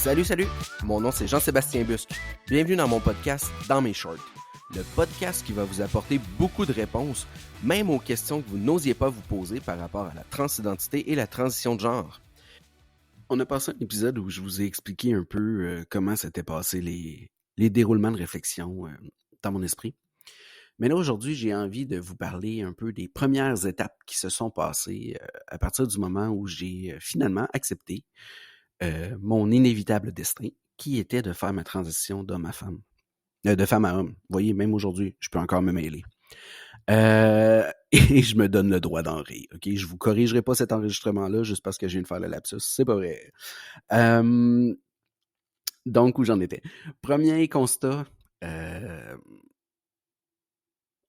Salut! Mon nom c'est Jean-Sébastien Busque. Bienvenue dans mon podcast Dans mes shorts. Le podcast qui va vous apporter beaucoup de réponses, même aux questions que vous n'osiez pas vous poser par rapport à la transidentité et la transition de genre. On a passé un épisode où je vous ai expliqué un peu comment s'étaient passés les déroulements de réflexion dans mon esprit. Mais là, aujourd'hui, j'ai envie de vous parler un peu des premières étapes qui se sont passées à partir du moment où j'ai finalement accepté mon inévitable destin, qui était de faire ma transition d'homme à femme. De femme à homme. Vous voyez, même aujourd'hui, je peux encore me mêler. Et je me donne le droit d'en rire. OK? Je vous corrigerai pas cet enregistrement-là juste parce que je viens de faire le lapsus. C'est pas vrai. Donc, où j'en étais? Premier constat.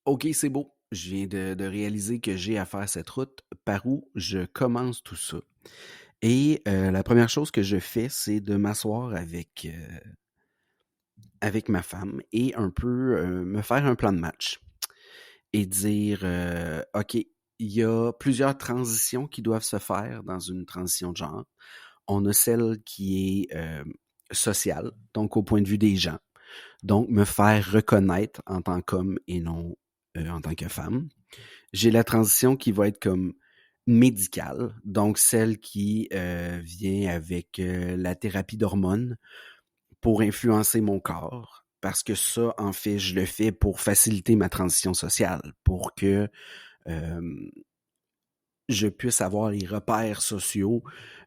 OK, c'est beau. Je viens de réaliser que j'ai à faire cette route. Par où je commence tout ça? Et la première chose que je fais, c'est de m'asseoir avec ma femme et un peu me faire un plan de match et dire OK, il y a plusieurs transitions qui doivent se faire dans une transition de genre. On a celle qui est sociale, donc au point de vue des gens. Donc, me faire reconnaître en tant qu'homme et non en tant que femme. J'ai la transition qui va être comme médicale, donc celle qui vient avec la thérapie d'hormones pour influencer mon corps, parce que ça, en fait, je le fais pour faciliter ma transition sociale, pour que je puisse avoir les repères sociaux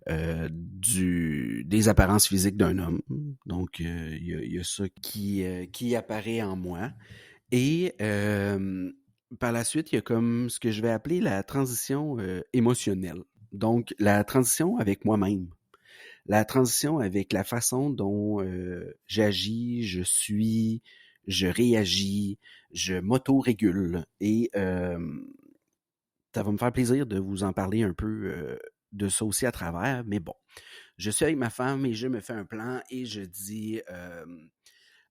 des apparences physiques d'un homme. Donc, il y a ça qui apparaît en moi. Et par la suite, il y a comme ce que je vais appeler la transition émotionnelle. Donc, la transition avec moi-même. La transition avec la façon dont j'agis, je suis, je réagis, je m'auto-régule. Et ça va me faire plaisir de vous en parler un peu de ça aussi à travers. Mais bon, je suis avec ma femme et je me fais un plan et je dis...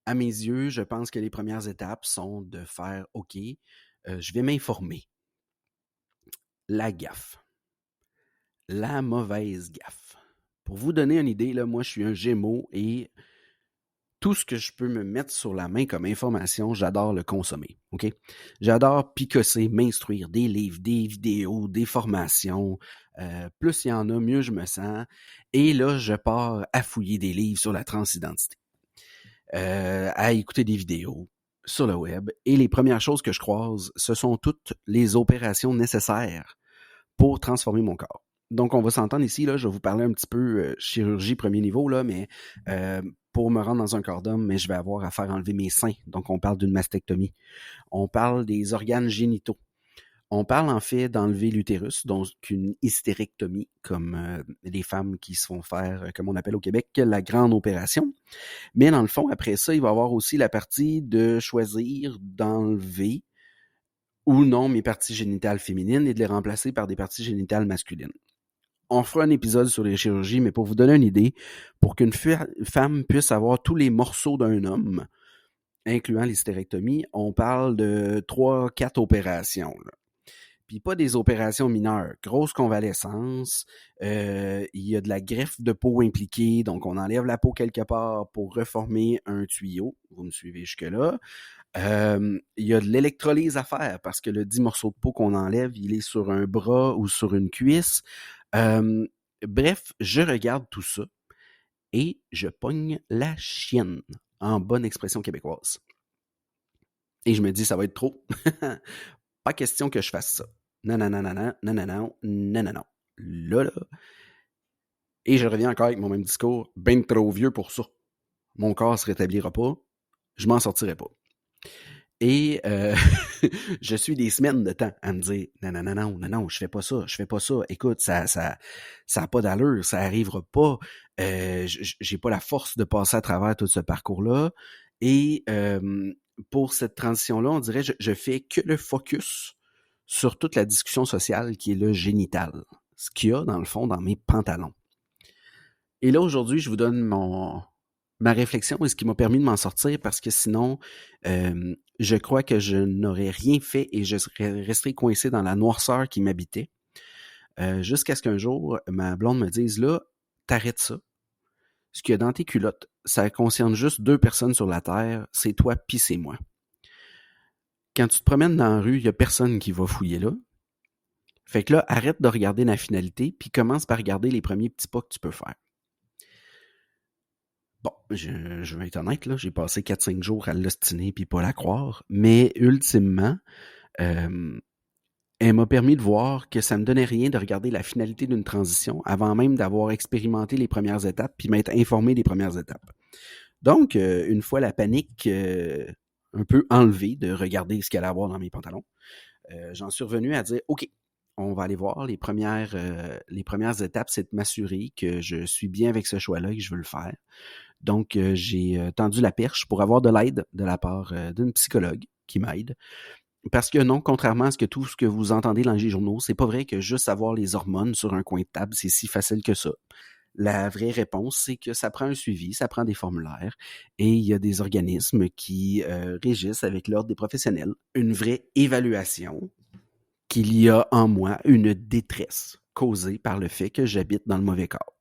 à mes yeux, je pense que les premières étapes sont de faire « OK, je vais m'informer. » La gaffe. La mauvaise gaffe. Pour vous donner une idée, là, moi, je suis un Gémeaux et tout ce que je peux me mettre sur la main comme information, j'adore le consommer. OK? J'adore picosser, m'instruire des livres, des vidéos, des formations. Plus il y en a, mieux je me sens. Et là, je pars à fouiller des livres sur la transidentité. À écouter des vidéos sur le web. Et les premières choses que je croise, ce sont toutes les opérations nécessaires pour transformer mon corps. Donc, on va s'entendre ici, là, je vais vous parler un petit peu chirurgie premier niveau, là, mais pour me rendre dans un corps d'homme, mais je vais avoir à faire enlever mes seins. Donc, on parle d'une mastectomie. On parle des organes génitaux. On parle en fait d'enlever l'utérus, donc une hystérectomie, comme les femmes qui se font faire, comme on appelle au Québec, la grande opération. Mais dans le fond, après ça, il va y avoir aussi la partie de choisir d'enlever ou non mes parties génitales féminines et de les remplacer par des parties génitales masculines. On fera un épisode sur les chirurgies, mais pour vous donner une idée, pour qu'une femme puisse avoir tous les morceaux d'un homme, incluant l'hystérectomie, on parle de 3-4 opérations, là. Puis pas des opérations mineures, grosse convalescence, il y a de la greffe de peau impliquée, donc on enlève la peau quelque part pour reformer un tuyau, vous me suivez jusque-là. Il y a de l'électrolyse à faire parce que le 10 morceaux de peau qu'on enlève, il est sur un bras ou sur une cuisse. Bref, je regarde tout ça et je pogne la chienne, en bonne expression québécoise. Et je me dis, ça va être trop. Pas question que je fasse ça. Non. Là. Et je reviens encore avec mon même discours, ben trop vieux pour ça. Mon corps se rétablira pas, je m'en sortirai pas. Et je suis des semaines de temps à me dire, non, je fais pas ça. Écoute, ça a pas d'allure, ça arrivera pas. J'ai pas la force de passer à travers tout ce parcours-là. Et pour cette transition-là, on dirait je fais que le focus sur toute la discussion sociale qui est le génital. Ce qu'il y a, dans le fond, dans mes pantalons. Et là, aujourd'hui, je vous donne ma réflexion et ce qui m'a permis de m'en sortir parce que sinon, je crois que je n'aurais rien fait et je serais resté coincé dans la noirceur qui m'habitait. Jusqu'à ce qu'un jour, ma blonde me dise, là, t'arrêtes ça. ce qu'il y a dans tes culottes, ça concerne juste 2 personnes sur la Terre, c'est toi pis c'est moi. Quand tu te promènes dans la rue, il y a personne qui va fouiller là. Fait que là, arrête de regarder la finalité, puis commence par regarder les premiers petits pas que tu peux faire. Bon, je vais être honnête, là, j'ai passé 4-5 jours à l'ostiner puis pas la croire, mais ultimement, elle m'a permis de voir que ça me donnait rien de regarder la finalité d'une transition avant même d'avoir expérimenté les premières étapes puis m'être informé des premières étapes. Donc, une fois la panique un peu enlevée de regarder ce qu'il allait avoir dans mes pantalons, j'en suis revenu à dire, OK, on va aller voir. Les premières étapes, c'est de m'assurer que je suis bien avec ce choix-là et que je veux le faire. Donc, j'ai tendu la perche pour avoir de l'aide de la part d'une psychologue qui m'aide. Parce que non, contrairement à tout ce que vous entendez dans les journaux, c'est pas vrai que juste avoir les hormones sur un coin de table, c'est si facile que ça. La vraie réponse, c'est que ça prend un suivi, ça prend des formulaires et il y a des organismes qui régissent avec l'ordre des professionnels une vraie évaluation qu'il y a en moi une détresse causée par le fait que j'habite dans le mauvais corps.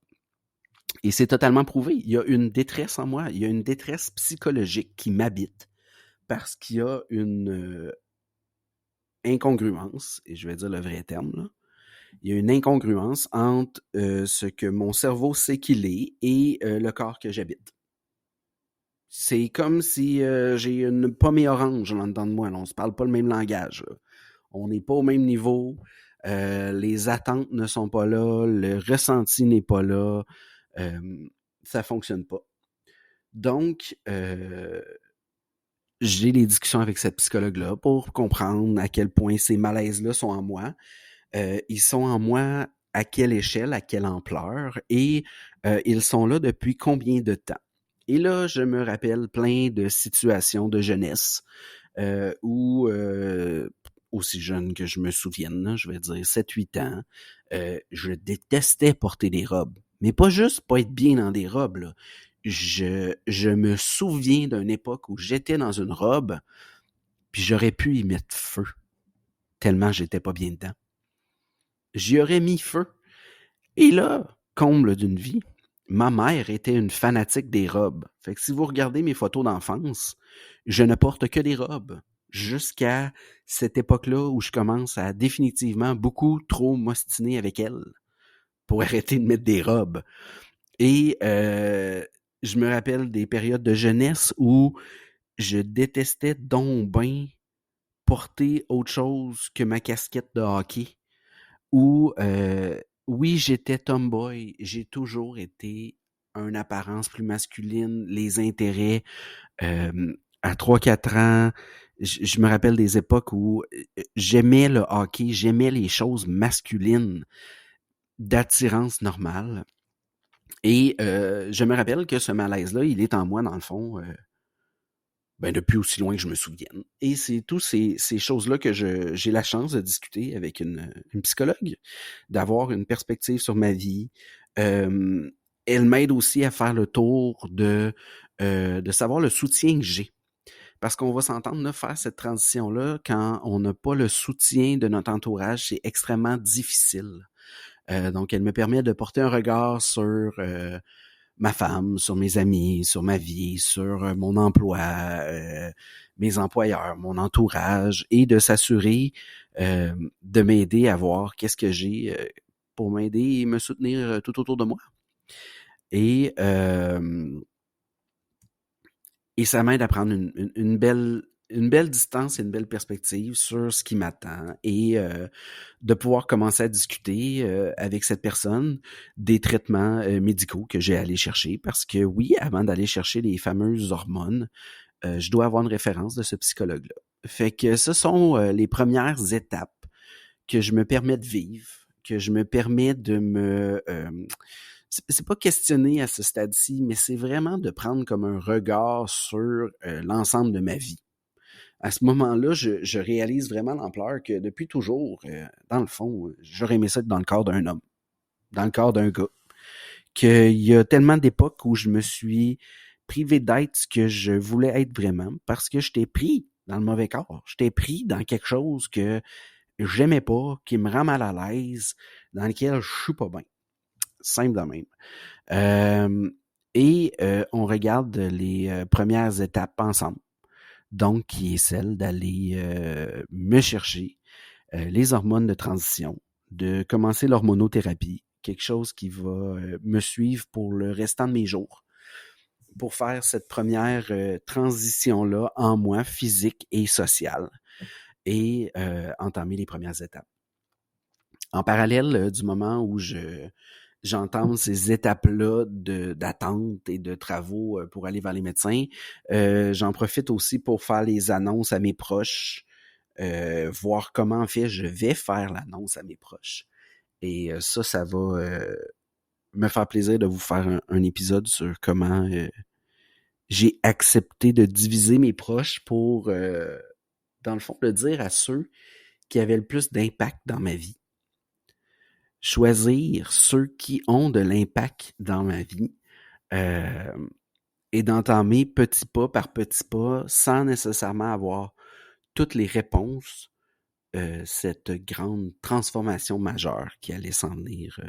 Et c'est totalement prouvé. Il y a une détresse en moi, il y a une détresse psychologique qui m'habite parce qu'il y a une incongruence, et je vais dire le vrai terme, là. Il y a une incongruence entre ce que mon cerveau sait qu'il est et le corps que j'habite. C'est comme si j'ai une pomme orange en dedans de moi. Là. On ne se parle pas le même langage. Là. On n'est pas au même niveau. Les attentes ne sont pas là. Le ressenti n'est pas là. Ça ne fonctionne pas. Donc, j'ai des discussions avec cette psychologue-là pour comprendre à quel point ces malaises-là sont en moi. Ils sont en moi à quelle échelle, à quelle ampleur, et ils sont là depuis combien de temps. Et là, je me rappelle plein de situations de jeunesse où, aussi jeune que je me souvienne, là, je vais dire 7-8 ans, je détestais porter des robes. Mais pas juste pas être bien dans des robes, là. Je me souviens d'une époque où j'étais dans une robe, puis j'aurais pu y mettre feu, tellement j'étais pas bien dedans. J'y aurais mis feu. Et là, comble d'une vie, ma mère était une fanatique des robes. Fait que si vous regardez mes photos d'enfance, je ne porte que des robes. Jusqu'à cette époque-là où je commence à définitivement beaucoup trop m'ostiner avec elle pour arrêter de mettre des robes. Et je me rappelle des périodes de jeunesse où je détestais donc ben porter autre chose que ma casquette de hockey. Où, oui, j'étais tomboy, j'ai toujours été une apparence plus masculine, les intérêts, à 3-4 ans, je me rappelle des époques où j'aimais le hockey, j'aimais les choses masculines d'attirance normale et je me rappelle que ce malaise-là, il est en moi dans le fond, depuis aussi loin que je me souvienne. Et c'est tous ces choses-là que j'ai la chance de discuter avec une psychologue, d'avoir une perspective sur ma vie. Elle m'aide aussi à faire le tour de savoir le soutien que j'ai. Parce qu'on va s'entendre, là, faire cette transition-là, quand on n'a pas le soutien de notre entourage, c'est extrêmement difficile. Donc, elle me permet de porter un regard sur ma femme, sur mes amis, sur ma vie, sur mon emploi, mes employeurs, mon entourage, et de s'assurer de m'aider à voir qu'est-ce que j'ai pour m'aider et me soutenir tout autour de moi. Et ça m'aide à prendre une belle distance et une belle perspective sur ce qui m'attend et de pouvoir commencer à discuter avec cette personne des traitements médicaux que j'ai à aller chercher. Parce que oui, avant d'aller chercher les fameuses hormones, je dois avoir une référence de ce psychologue-là. Fait que ce sont les premières étapes que je me permets de vivre, que je me permets de me... c'est pas questionner à ce stade-ci, mais c'est vraiment de prendre comme un regard sur l'ensemble de ma vie. À ce moment-là, je réalise vraiment l'ampleur que depuis toujours, dans le fond, j'aurais aimé ça être dans le corps d'un homme, dans le corps d'un gars. Qu'il y a tellement d'époques où je me suis privé d'être ce que je voulais être vraiment parce que j'étais pris dans le mauvais corps. J'étais pris dans quelque chose que j'aimais pas, qui me rend mal à l'aise, dans lequel je suis pas bien. Simple de même. Et on regarde les premières étapes ensemble. Donc, qui est celle d'aller me chercher les hormones de transition, de commencer l'hormonothérapie, quelque chose qui va me suivre pour le restant de mes jours, pour faire cette première transition-là en moi, physique et sociale, et entamer les premières étapes. En parallèle du moment où j'entame ces étapes-là d'attente et de travaux pour aller vers les médecins, j'en profite aussi pour faire les annonces à mes proches, voir comment en fait je vais faire l'annonce à mes proches. Et ça va me faire plaisir de vous faire un épisode sur comment j'ai accepté de diviser mes proches pour, dans le fond, le dire à ceux qui avaient le plus d'impact dans ma vie. Choisir ceux qui ont de l'impact dans ma vie et d'entamer petit pas par petit pas, sans nécessairement avoir toutes les réponses, cette grande transformation majeure qui allait s'en venir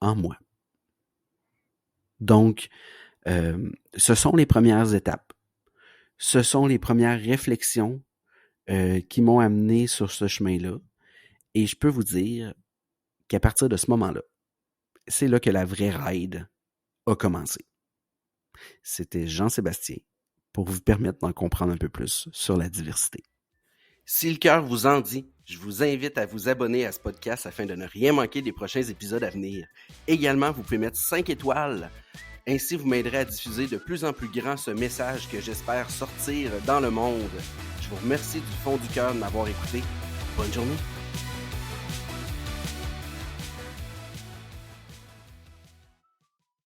en moi. Donc, ce sont les premières étapes. Ce sont les premières réflexions qui m'ont amené sur ce chemin-là. Et je peux vous dire qu'à partir de ce moment-là, c'est là que la vraie ride a commencé. C'était Jean-Sébastien pour vous permettre d'en comprendre un peu plus sur la diversité. Si le cœur vous en dit, je vous invite à vous abonner à ce podcast afin de ne rien manquer des prochains épisodes à venir. Également, vous pouvez mettre 5 étoiles. Ainsi, vous m'aiderez à diffuser de plus en plus grand ce message que j'espère sortir dans le monde. Je vous remercie du fond du cœur de m'avoir écouté. Bonne journée.